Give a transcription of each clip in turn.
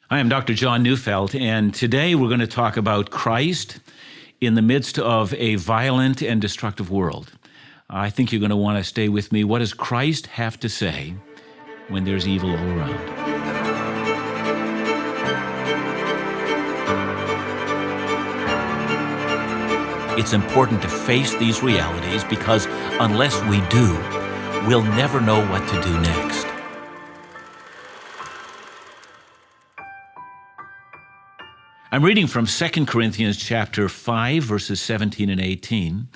I am Dr. John Neufeld, and today we're going to talk about Christ in the midst of a violent and destructive world. I think you're going to want to stay with me. What does Christ have to say when there's evil all around? It's important to face these realities because unless we do, we'll never know what to do next. I'm reading from 2 Corinthians chapter 5, verses 17 and 18,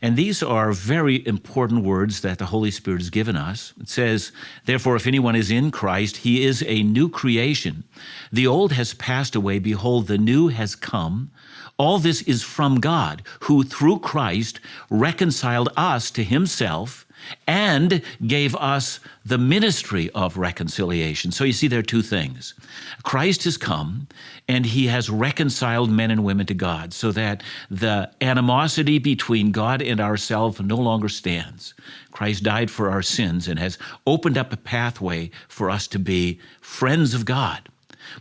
and these are very important words that the Holy Spirit has given us. It says, "Therefore, if anyone is in Christ, he is a new creation. The old has passed away, behold, the new has come. All this is from God, who through Christ reconciled us to himself and gave us the ministry of reconciliation." So you see, there are two things. Christ has come, and he has reconciled men and women to God so that the animosity between God and ourselves no longer stands. Christ died for our sins and has opened up a pathway for us to be friends of God.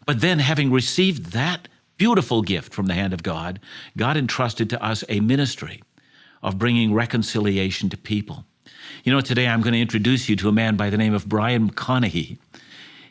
But then, having received that beautiful gift from the hand of God, God entrusted to us a ministry of bringing reconciliation to people. You know, today I'm going to introduce you to a man by the name of Brian McConaughey.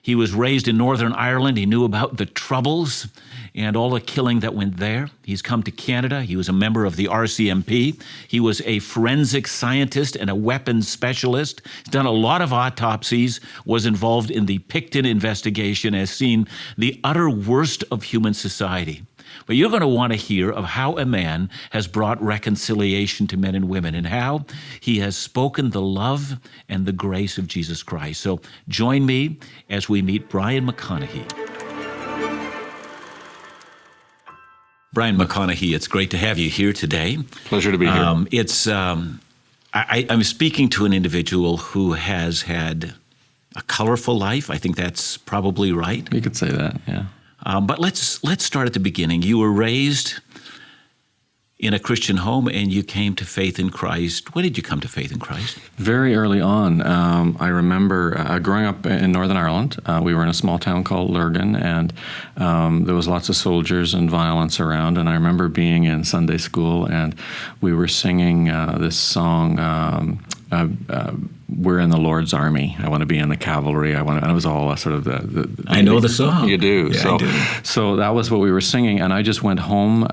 He was raised in Northern Ireland. He knew about the Troubles and all the killing that went there. He's come to Canada. He was a member of the RCMP. He was a forensic scientist and a weapons specialist. He's done a lot of autopsies, was involved in the Picton investigation, has seen the utter worst of human society. But you're going to want to hear of how a man has brought reconciliation to men and women and how he has spoken the love and the grace of Jesus Christ. So join me as we meet Brian McConaughey. Brian McConaughey, it's great to have you here today. Pleasure to be here. I'm speaking to an individual who has had a colorful life. I think that's probably right. You could say that, yeah. But let's start at the beginning. You were raised in a Christian home, and you came to faith in Christ. When did you come to faith in Christ? Very early on. I remember growing up in Northern Ireland. We were in a small town called Lurgan, and there was lots of soldiers and violence around. And I remember being in Sunday school, and we were singing this song, we're in the Lord's army. I want to be in the cavalry. And it was all sort of the I know the song. You do. Yeah, I do. So that was what we were singing. And I just went home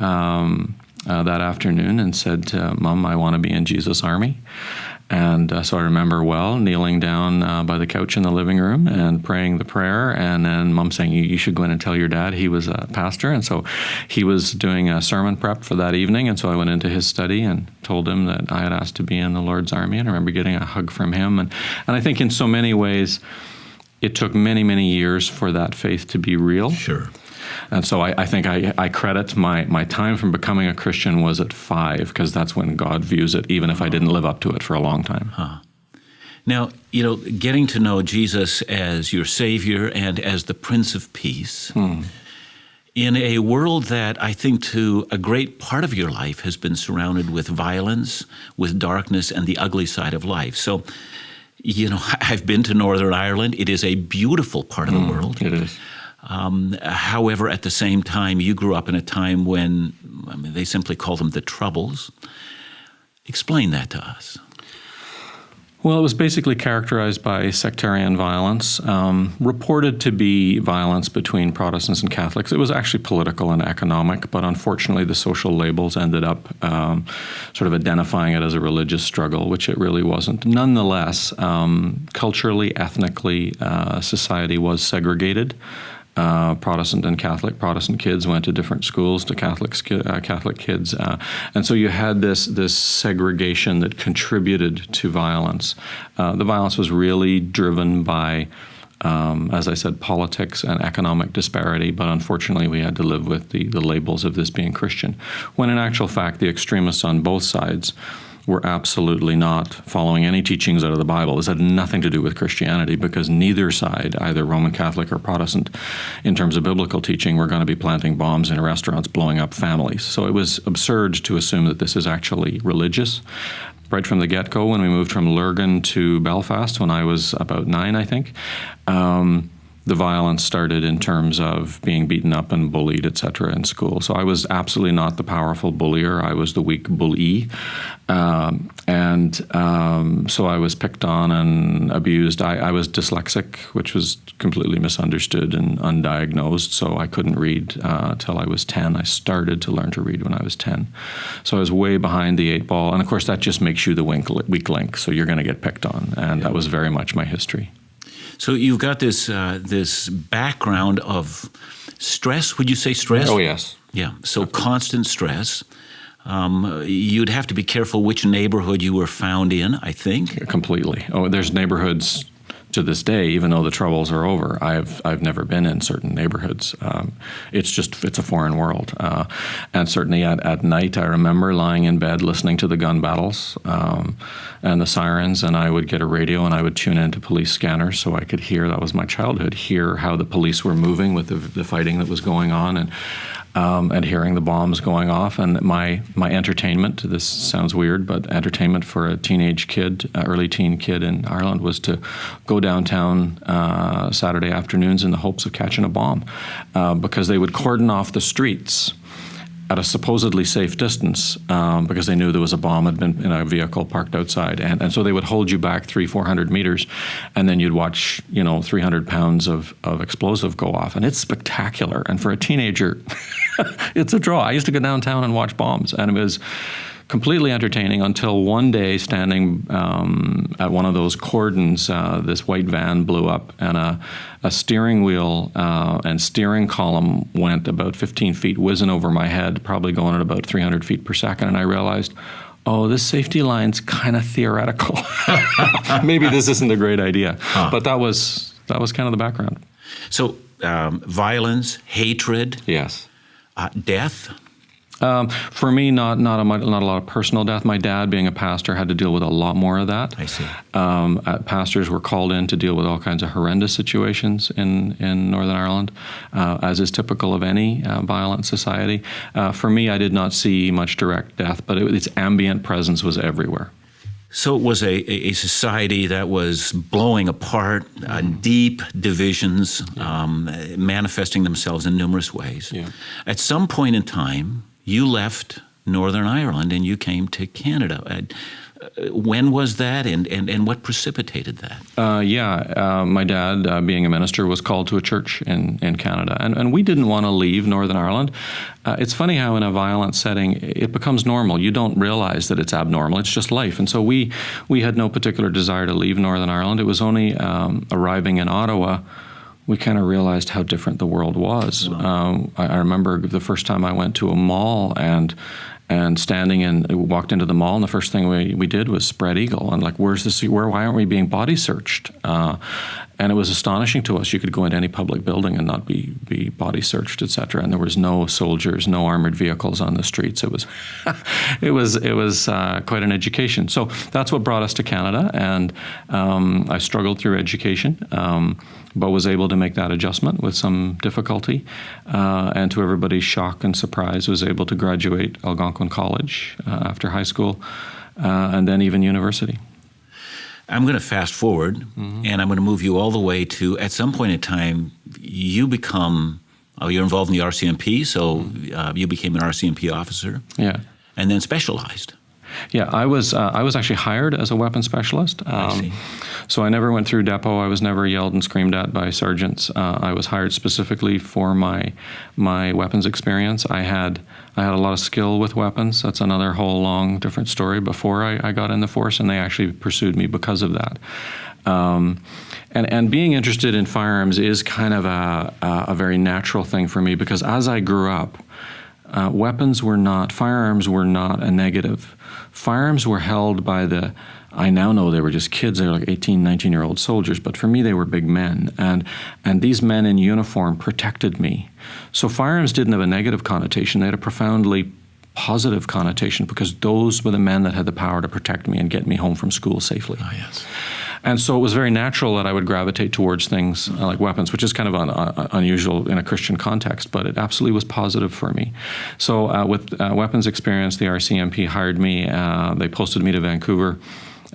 that afternoon and said to Mom, I want to be in Jesus' army. And so I remember kneeling down by the couch in the living room and praying the prayer, and then Mom saying, you should go in and tell your dad. He was a pastor, and so he was doing a sermon prep for that evening, and so I went into his study and told him that I had asked to be in the Lord's army, and I remember getting a hug from him. And I think in so many ways, it took many, many years for that faith to be real. Sure. And so I think I credit my time from becoming a Christian was at 5, because that's when God views it, even if I didn't live up to it for a long time. Now, getting to know Jesus as your Savior and as the Prince of Peace, in a world that I think to a great part of your life has been surrounded with violence, with darkness, and the ugly side of life. So, I've been to Northern Ireland. It is a beautiful part of the world. It is. However, at the same time, you grew up in a time when, they simply call them the Troubles. Explain that to us. Well, it was basically characterized by sectarian violence, reported to be violence between Protestants and Catholics. It was actually political and economic, but unfortunately the social labels ended up sort of identifying it as a religious struggle, which it really wasn't. Nonetheless, culturally, ethnically, society was segregated. Protestant and Catholic. Protestant kids went to different schools to Catholic kids. And so you had this segregation that contributed to violence. The violence was really driven by, as I said, politics and economic disparity, but unfortunately we had to live with the labels of this being Christian, when in actual fact the extremists on both sides were absolutely not following any teachings out of the Bible. This had nothing to do with Christianity, because neither side, either Roman Catholic or Protestant, in terms of biblical teaching, were going to be planting bombs in restaurants, blowing up families. So it was absurd to assume that this is actually religious. Right from the get-go, when we moved from Lurgan to Belfast, when I was about 9, I think, the violence started in terms of being beaten up and bullied, et cetera, in school. So I was absolutely not the powerful bullier. I was the weak bully. So I was picked on and abused. I was dyslexic, which was completely misunderstood and undiagnosed, so I couldn't read till I was 10. I started to learn to read when I was 10. So I was way behind the 8 ball. And of course, that just makes you the weak link, so you're going to get picked on. And that was very much my history. So you've got this background of stress. Would you say stress? Oh, yes. Yeah. So constant stress. You'd have to be careful which neighborhood you were found in, I think. Completely. Oh, there's neighborhoods to this day, even though the troubles are over. I've never been in certain neighborhoods. It's a foreign world. And certainly at night, I remember lying in bed listening to the gun battles and the sirens, and I would get a radio and I would tune into police scanners so I could hear, that was my childhood, hear how the police were moving with the fighting that was going on, and hearing the bombs going off. And my entertainment, this sounds weird, but entertainment for a teenage kid, early teen kid in Ireland, was to go downtown Saturday afternoons in the hopes of catching a bomb, because they would cordon off the streets at a supposedly safe distance, because they knew there was a bomb had been in a vehicle parked outside. And so they would hold you back 300-400 meters, and then you'd watch, 300 pounds of explosive go off. And it's spectacular. And for a teenager, it's a draw. I used to go downtown and watch bombs, and it was completely entertaining until one day, standing at one of those cordons, this white van blew up, and a steering wheel and steering column went about 15 feet whizzing over my head, probably going at about 300 feet per second. And I realized, oh, this safety line's kind of theoretical. Maybe this isn't a great idea. But that was kind of the background. So violence, hatred, yes, death. For me, not a lot of personal death. My dad, being a pastor, had to deal with a lot more of that. I see. Pastors were called in to deal with all kinds of horrendous situations in Northern Ireland, as is typical of any violent society. For me, I did not see much direct death, but its ambient presence was everywhere. So it was a society that was blowing apart, deep divisions, manifesting themselves in numerous ways. Yeah. At some point in time, you left Northern Ireland and you came to Canada. When was that, and what precipitated that? My dad, being a minister, was called to a church in Canada, and we didn't want to leave Northern Ireland. It's funny how in a violent setting it becomes normal. You don't realize that it's abnormal. It's just life. And so we had no particular desire to leave Northern Ireland. It was only arriving in Ottawa we kind of realized how different the world was. Wow. I remember the first time I went to a mall and walked into the mall, and the first thing we did was spread eagle and like, why aren't we being body searched? And it was astonishing to us. You could go into any public building and not be body searched, et cetera. And there was no soldiers, no armored vehicles on the streets. It was it was quite an education. So that's what brought us to Canada. And I struggled through education, but was able to make that adjustment with some difficulty. And to everybody's shock and surprise, was able to graduate Algonquin College after high school, and then even university. I'm going to fast forward, and I'm going to move you all the way to, at some point in time, you become, you're involved in the RCMP, so you became an RCMP officer. Yeah. And then specialized. Yeah, I was actually hired as a weapons specialist. I see. So I never went through depot. I was never yelled and screamed at by sergeants. I was hired specifically for my weapons experience. I had a lot of skill with weapons. That's another whole long different story before I got in the force, and they actually pursued me because of that. And being interested in firearms is kind of a very natural thing for me, because as I grew up, firearms were not a negative. Firearms were held by I now know they were just kids. They were like 18, 19-year-old soldiers. But for me, they were big men. And these men in uniform protected me. So firearms didn't have a negative connotation. They had a profoundly positive connotation, because those were the men that had the power to protect me and get me home from school safely. Oh, yes. And so it was very natural that I would gravitate towards things like weapons, which is kind of unusual in a Christian context, but it absolutely was positive for me. So with weapons experience, the RCMP hired me. They posted me to Vancouver.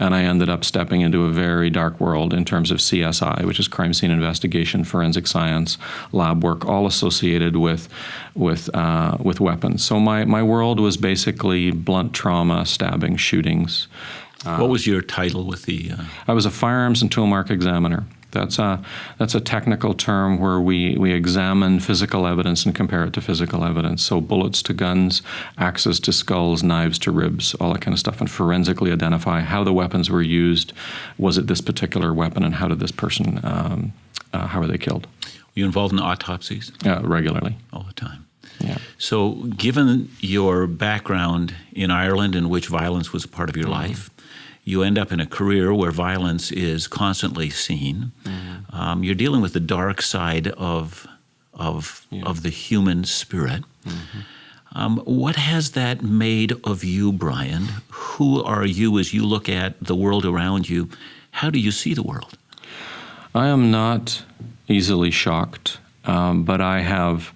And I ended up stepping into a very dark world in terms of CSI, which is crime scene investigation, forensic science, lab work, all associated with weapons. So my world was basically blunt trauma, stabbing, shootings. What was your title with the? I was a firearms and tool mark examiner. That's a technical term where we examine physical evidence and compare it to physical evidence. So bullets to guns, axes to skulls, knives to ribs, all that kind of stuff, and forensically identify how the weapons were used. Was it this particular weapon, and how did this person, how were they killed? Were you involved in autopsies? Regularly. All the time. Yeah. So given your background in Ireland, in which violence was a part of your life, you end up in a career where violence is constantly seen. You're dealing with the dark side of the human spirit. What has that made of you, Brian? Who are you as you look at the world around you? How do you see the world? I am not easily shocked, but I have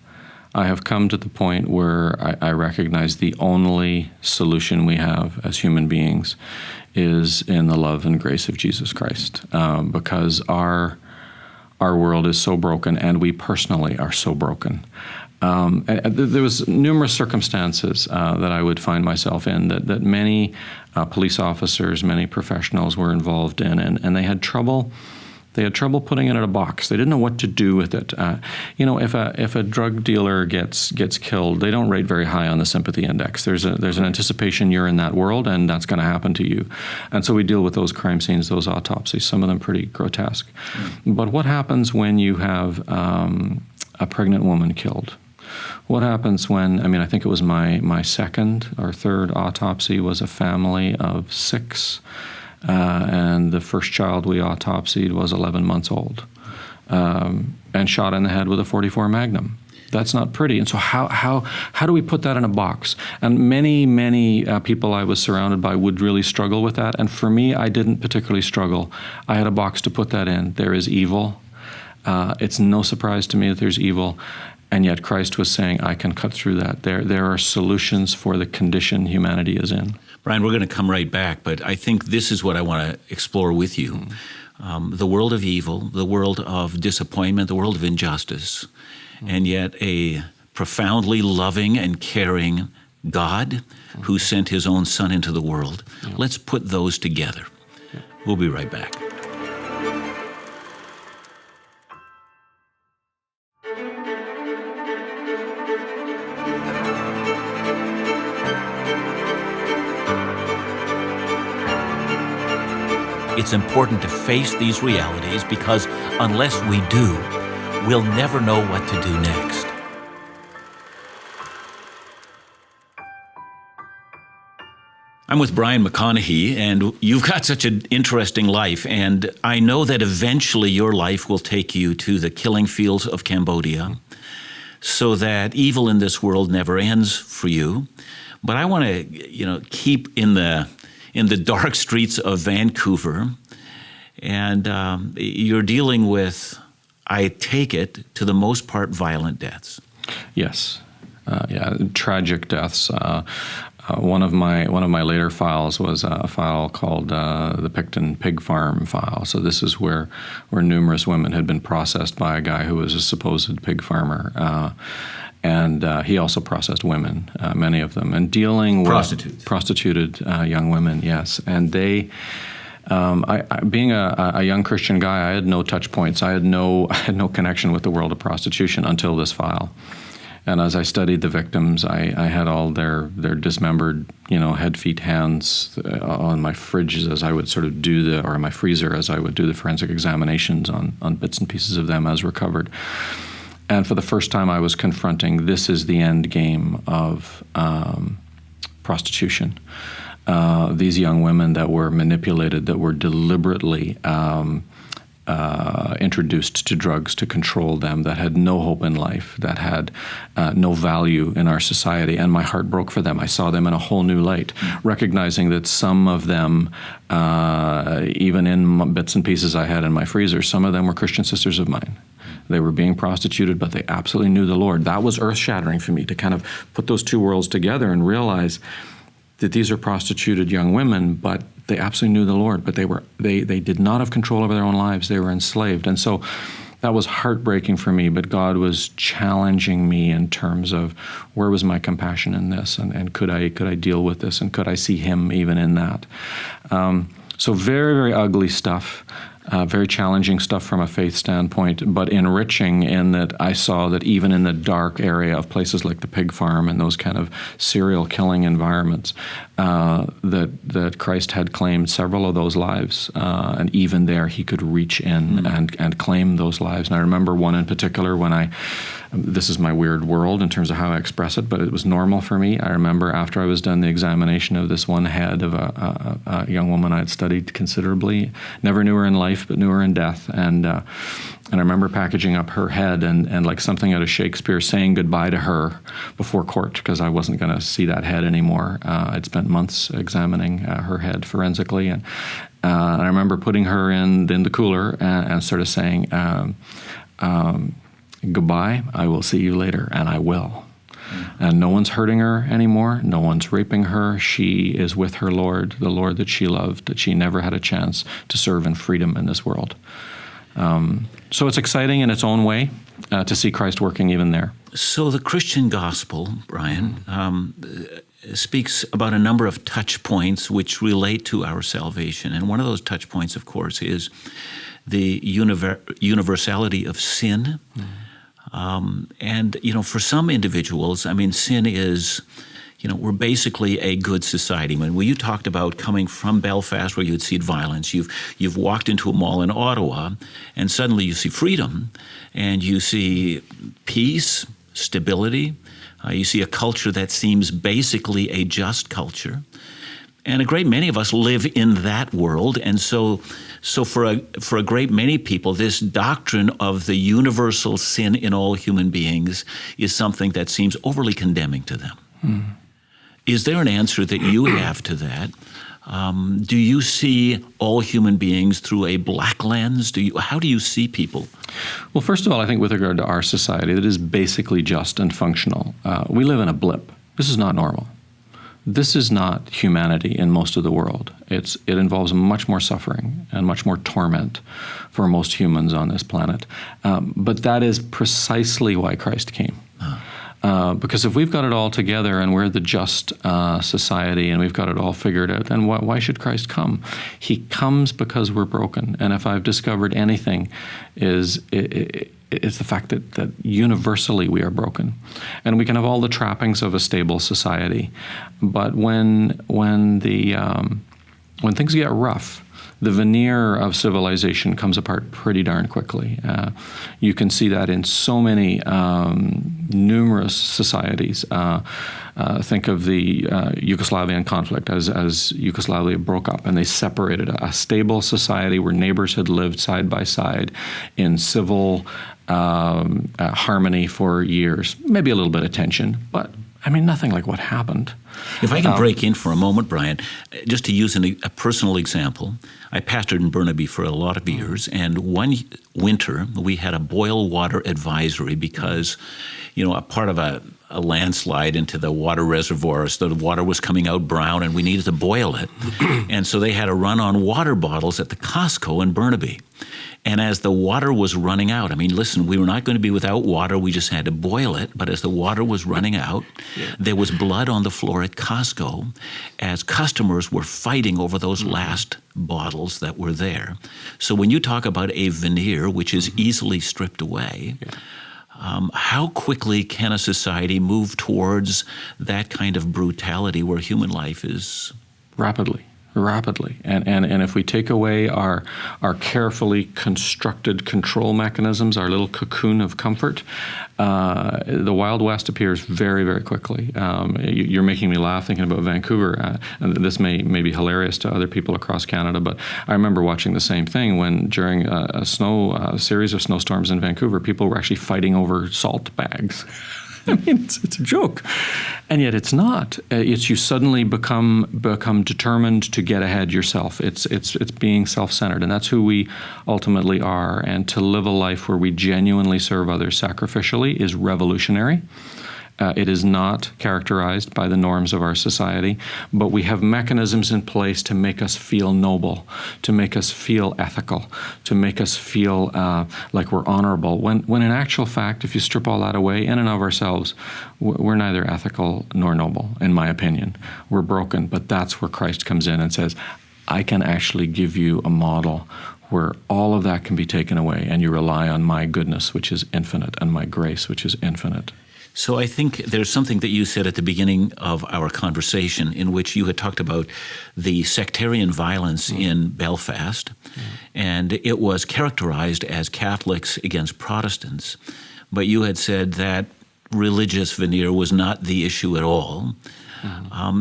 come to the point where I recognize the only solution we have as human beings is in the love and grace of Jesus Christ, because our world is so broken, and we personally are so broken. There was numerous circumstances that I would find myself in that many police officers, many professionals were involved in, and they had trouble. They had trouble putting it in a box. They didn't know what to do with it. If a drug dealer gets killed, they don't rate very high on the sympathy index. There's an anticipation you're in that world, and that's going to happen to you. And so we deal with those crime scenes, those autopsies, some of them pretty grotesque. But what happens when you have a pregnant woman killed? What happens when, I think it was my second or third autopsy was a family of 6. And the first child we autopsied was 11 months old, and shot in the head with a .44 Magnum. That's not pretty. And so how do we put that in a box? And many people I was surrounded by would really struggle with that. And for me, I didn't particularly struggle. I had a box to put that in. There is evil. It's no surprise to me that there's evil. And yet Christ was saying, I can cut through that. There are solutions for the condition humanity is in. Brian, we're going to come right back, but I think this is what I want to explore with you. The world of evil, the world of disappointment, the world of injustice, and yet a profoundly loving and caring God who sent his own Son into the world. Let's put those together. We'll be right back. It's important to face these realities because unless we do, we'll never know what to do next. I'm with Brian McConaughey, and you've got such an interesting life, and I know that eventually your life will take you to the killing fields of Cambodia so that evil in this world never ends for you. But I want to, keep in the dark streets of Vancouver, and you're dealing with, I take it, to the most part, violent deaths. Yes, tragic deaths. One of my later files was a file called the Picton Pig Farm file. So this is where numerous women had been processed by a guy who was a supposed pig farmer. And he also processed women, many of them, and dealing with prostituted young women. Yes, and they, being a young Christian guy, I had no touch points. I had no connection with the world of prostitution until this file. And as I studied the victims, I had all their dismembered, head, feet, hands on my fridge as I would sort of or my freezer as I would do the forensic examinations on bits and pieces of them as recovered. And for the first time, I was confronting this is the end game of prostitution. These young women that were manipulated, that were deliberately introduced to drugs to control them, that had no hope in life, that had no value in our society. And my heart broke for them. I saw them in a whole new light, recognizing that some of them, even in bits and pieces I had in my freezer, some of them were Christian sisters of mine. They were being prostituted, but they absolutely knew the Lord. That was earth-shattering for me to kind of put those two worlds together and realize that these are prostituted young women, but they absolutely knew the Lord, but they did not have control over their own lives. They were enslaved. And so that was heartbreaking for me, but God was challenging me in terms of where was my compassion in this, and could I deal with this, and could I see him even in that? So very, very ugly stuff. Very challenging stuff from a faith standpoint, but enriching in that I saw that even in the dark area of places like the pig farm and those kind of serial killing environments, that Christ had claimed several of those lives, and even there he could reach in and claim those lives. And I remember one in particular when this is my weird world in terms of how I express it, but it was normal for me. I remember after I was done the examination of this one head of a young woman I had studied considerably, never knew her in life, but knew her in death. And I remember packaging up her head and like something out of Shakespeare, saying goodbye to her before court, because I wasn't going to see that head anymore. I'd spent months examining her head forensically. And I remember putting her in the cooler and sort of saying, goodbye, I will see you later, and I will. And no one's hurting her anymore. No one's raping her. She is with her Lord, the Lord that she loved, that she never had a chance to serve in freedom in this world. So it's exciting in its own way to see Christ working even there. So the Christian gospel, Brian, speaks about a number of touch points which relate to our salvation. And one of those touch points, of course, is the universality of sin. And, for some individuals, sin is, we're basically a good society. When you talked about coming from Belfast where you had seen violence, you've walked into a mall in Ottawa and suddenly you see freedom and you see peace, stability. You see a culture that seems basically a just culture. And a great many of us live in that world. And so for a great many people, this doctrine of the universal sin in all human beings is something that seems overly condemning to them. Is there an answer that you have to that? Do you see all human beings through a black lens? How do you see people? Well, first of all, I think with regard to our society, that is basically just and functional. We live in a blip. This is not normal. This is not humanity in most of the world. It involves much more suffering and much more torment for most humans on this planet. But that is precisely why Christ came. Because if we've got it all together and we're the just society and we've got it all figured out, then why should Christ come? He comes because we're broken. And if I've discovered anything, it's the fact that universally we are broken. And we can have all the trappings of a stable society, but when things get rough, the veneer of civilization comes apart pretty darn quickly. You can see that in so many numerous societies. Think of the Yugoslavian conflict as Yugoslavia broke up and they separated. A stable society where neighbors had lived side by side in civil harmony for years. Maybe a little bit of tension, but nothing like what happened. If I can break in for a moment, Brian, just to use a personal example, I pastored in Burnaby for a lot of years, and one winter we had a boil water advisory because, a part of a landslide into the water reservoir, so the water was coming out brown and we needed to boil it. And so they had a run on water bottles at the Costco in Burnaby. And as the water was running out, listen, we were not going to be without water. We just had to boil it. But as the water was running out, there was blood on the floor at Costco as customers were fighting over those last bottles that were there. So when you talk about a veneer, which is easily stripped away, how quickly can a society move towards that kind of brutality where human life is? Rapidly. And if we take away our carefully constructed control mechanisms, our little cocoon of comfort, the Wild West appears very, very quickly. You're making me laugh thinking about Vancouver. And this may be hilarious to other people across Canada, but I remember watching the same thing when during a series of snowstorms in Vancouver, people were actually fighting over salt bags. It's a joke. And yet it's not. It's you suddenly become determined to get ahead yourself. It's being self-centered, and that's who we ultimately are. And to live a life where we genuinely serve others sacrificially is revolutionary. It is not characterized by the norms of our society, but we have mechanisms in place to make us feel noble, to make us feel ethical, to make us feel like we're honorable. When in actual fact, if you strip all that away, in and of ourselves, we're neither ethical nor noble, in my opinion. We're broken, but that's where Christ comes in and says, I can actually give you a model where all of that can be taken away and you rely on my goodness, which is infinite, and my grace, which is infinite. So I think there's something that you said at the beginning of our conversation in which you had talked about the sectarian violence in Belfast, and it was characterized as Catholics against Protestants. But you had said that religious veneer was not the issue at all.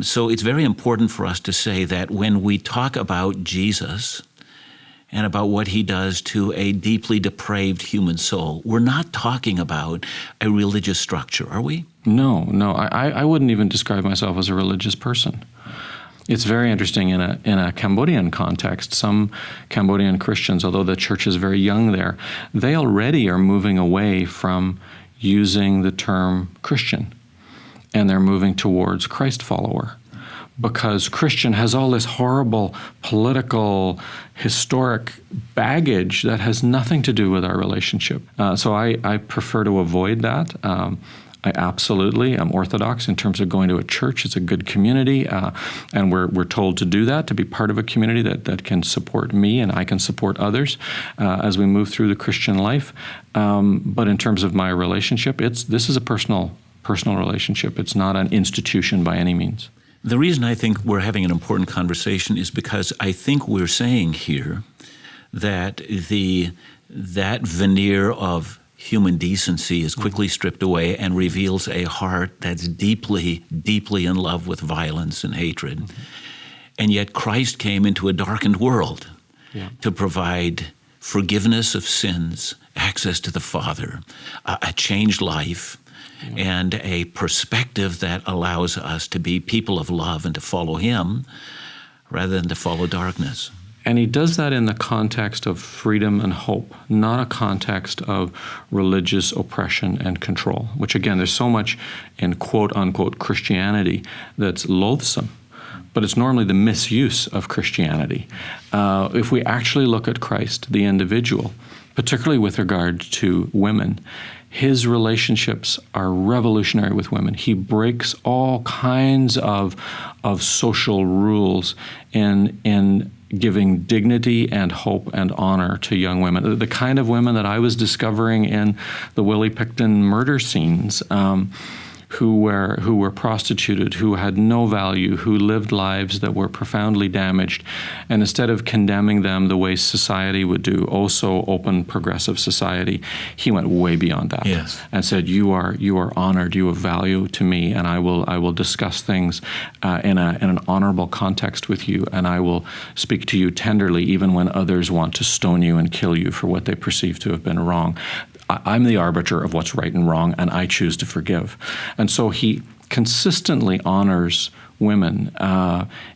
So it's very important for us to say that when we talk about Jesus and about what he does to a deeply depraved human soul, we're not talking about a religious structure, are we? No. I wouldn't even describe myself as a religious person. It's very interesting in a Cambodian context. Some Cambodian Christians, although the church is very young there, they already are moving away from using the term Christian, and they're moving towards Christ follower. Because Christian has all this horrible political, historic baggage that has nothing to do with our relationship. So I prefer to avoid that. I absolutely am Orthodox in terms of going to a church. It's a good community, and we're told to do that, to be part of a community that can support me and I can support others as we move through the Christian life. But in terms of my relationship, this is a personal relationship. It's not an institution by any means. The reason I think we're having an important conversation is because I think we're saying here that that veneer of human decency is quickly stripped away and reveals a heart that's deeply, deeply in love with violence and hatred. And yet Christ came into a darkened world to provide forgiveness of sins, access to the Father, a changed life, and a perspective that allows us to be people of love and to follow him rather than to follow darkness. And he does that in the context of freedom and hope, not a context of religious oppression and control, which again, there's so much in quote-unquote Christianity that's loathsome, but it's normally the misuse of Christianity. If we actually look at Christ, the individual, particularly with regard to women, his relationships are revolutionary with women. He breaks all kinds of social rules in giving dignity and hope and honor to young women. The kind of women that I was discovering in the Willie Pickton murder scenes, who were prostituted, who had no value, who lived lives that were profoundly damaged. And instead of condemning them the way society would do, so open, progressive society, he went way beyond that. Yes. And said, you are honored, you have value to me, and I will discuss things in an honorable context with you, and I will speak to you tenderly even when others want to stone you and kill you for what they perceive to have been wrong. I'm the arbiter of what's right and wrong, and I choose to forgive. And so he consistently honors women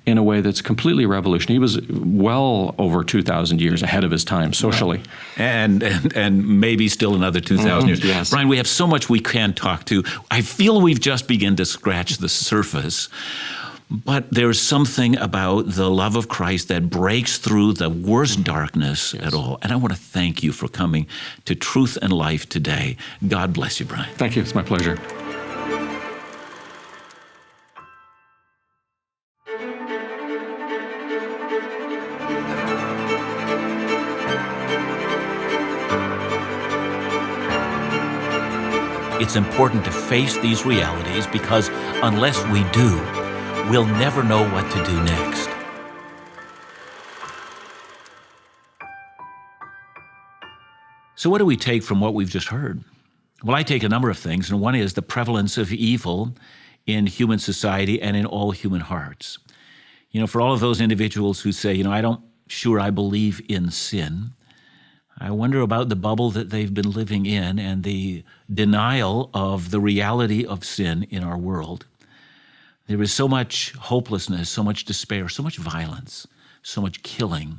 in a way that's completely revolutionary. He was well over 2,000 years ahead of his time socially. And maybe still another 2,000 years. Yes. Brian, we have so much we can talk to. I feel we've just begun to scratch the surface. But there's something about the love of Christ that breaks through the worst darkness at all. And I want to thank you for coming to Truth and Life today. God bless you, Brian. Thank you. It's my pleasure. It's important to face these realities because unless we do, we'll never know what to do next. So what do we take from what we've just heard? Well, I take a number of things, and one is the prevalence of evil in human society and in all human hearts. For all of those individuals who say, I don't sure I believe in sin, I wonder about the bubble that they've been living in and the denial of the reality of sin in our world. There is so much hopelessness, so much despair, so much violence, so much killing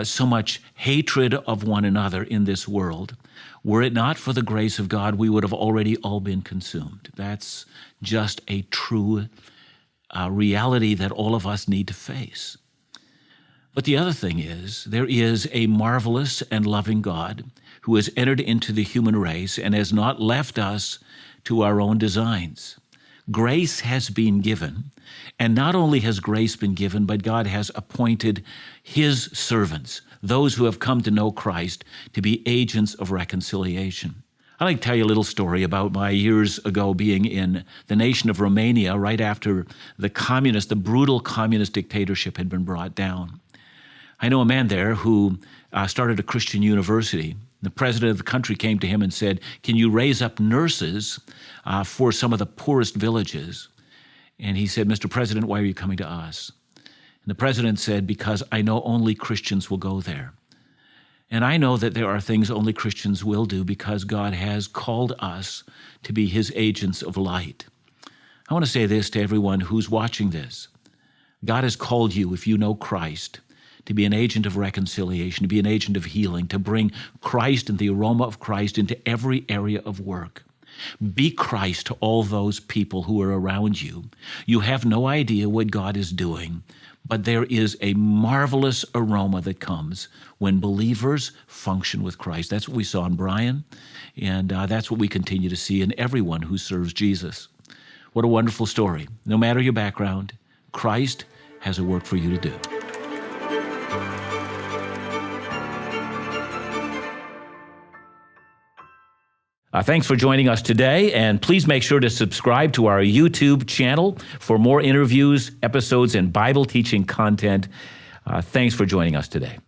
so much hatred of one another in this world. Were it not for the grace of God, we would have already all been consumed. That's just a true reality that all of us need to face. But the other thing is, there is a marvelous and loving God who has entered into the human race and has not left us to our own designs. Grace has been given, and not only has grace been given, but God has appointed his servants, those who have come to know Christ, to be agents of reconciliation. I'd like to tell you a little story about my years ago being in the nation of Romania right after the brutal communist dictatorship had been brought down. I know a man there who started a Christian university. The president of the country came to him and said, "Can you raise up nurses for some of the poorest villages?" And he said, "Mr. President, why are you coming to us?" And the president said, "Because I know only Christians will go there. And I know that there are things only Christians will do because God has called us to be his agents of light." I want to say this to everyone who's watching this. God has called you, if you know Christ, to be an agent of reconciliation, to be an agent of healing, to bring Christ and the aroma of Christ into every area of work. Be Christ to all those people who are around you. You have no idea what God is doing, but there is a marvelous aroma that comes when believers function with Christ. That's what we saw in Brian, and that's what we continue to see in everyone who serves Jesus. What a wonderful story. No matter your background, Christ has a work for you to do. Thanks for joining us today, and please make sure to subscribe to our YouTube channel for more interviews, episodes, and Bible teaching content. Thanks for joining us today.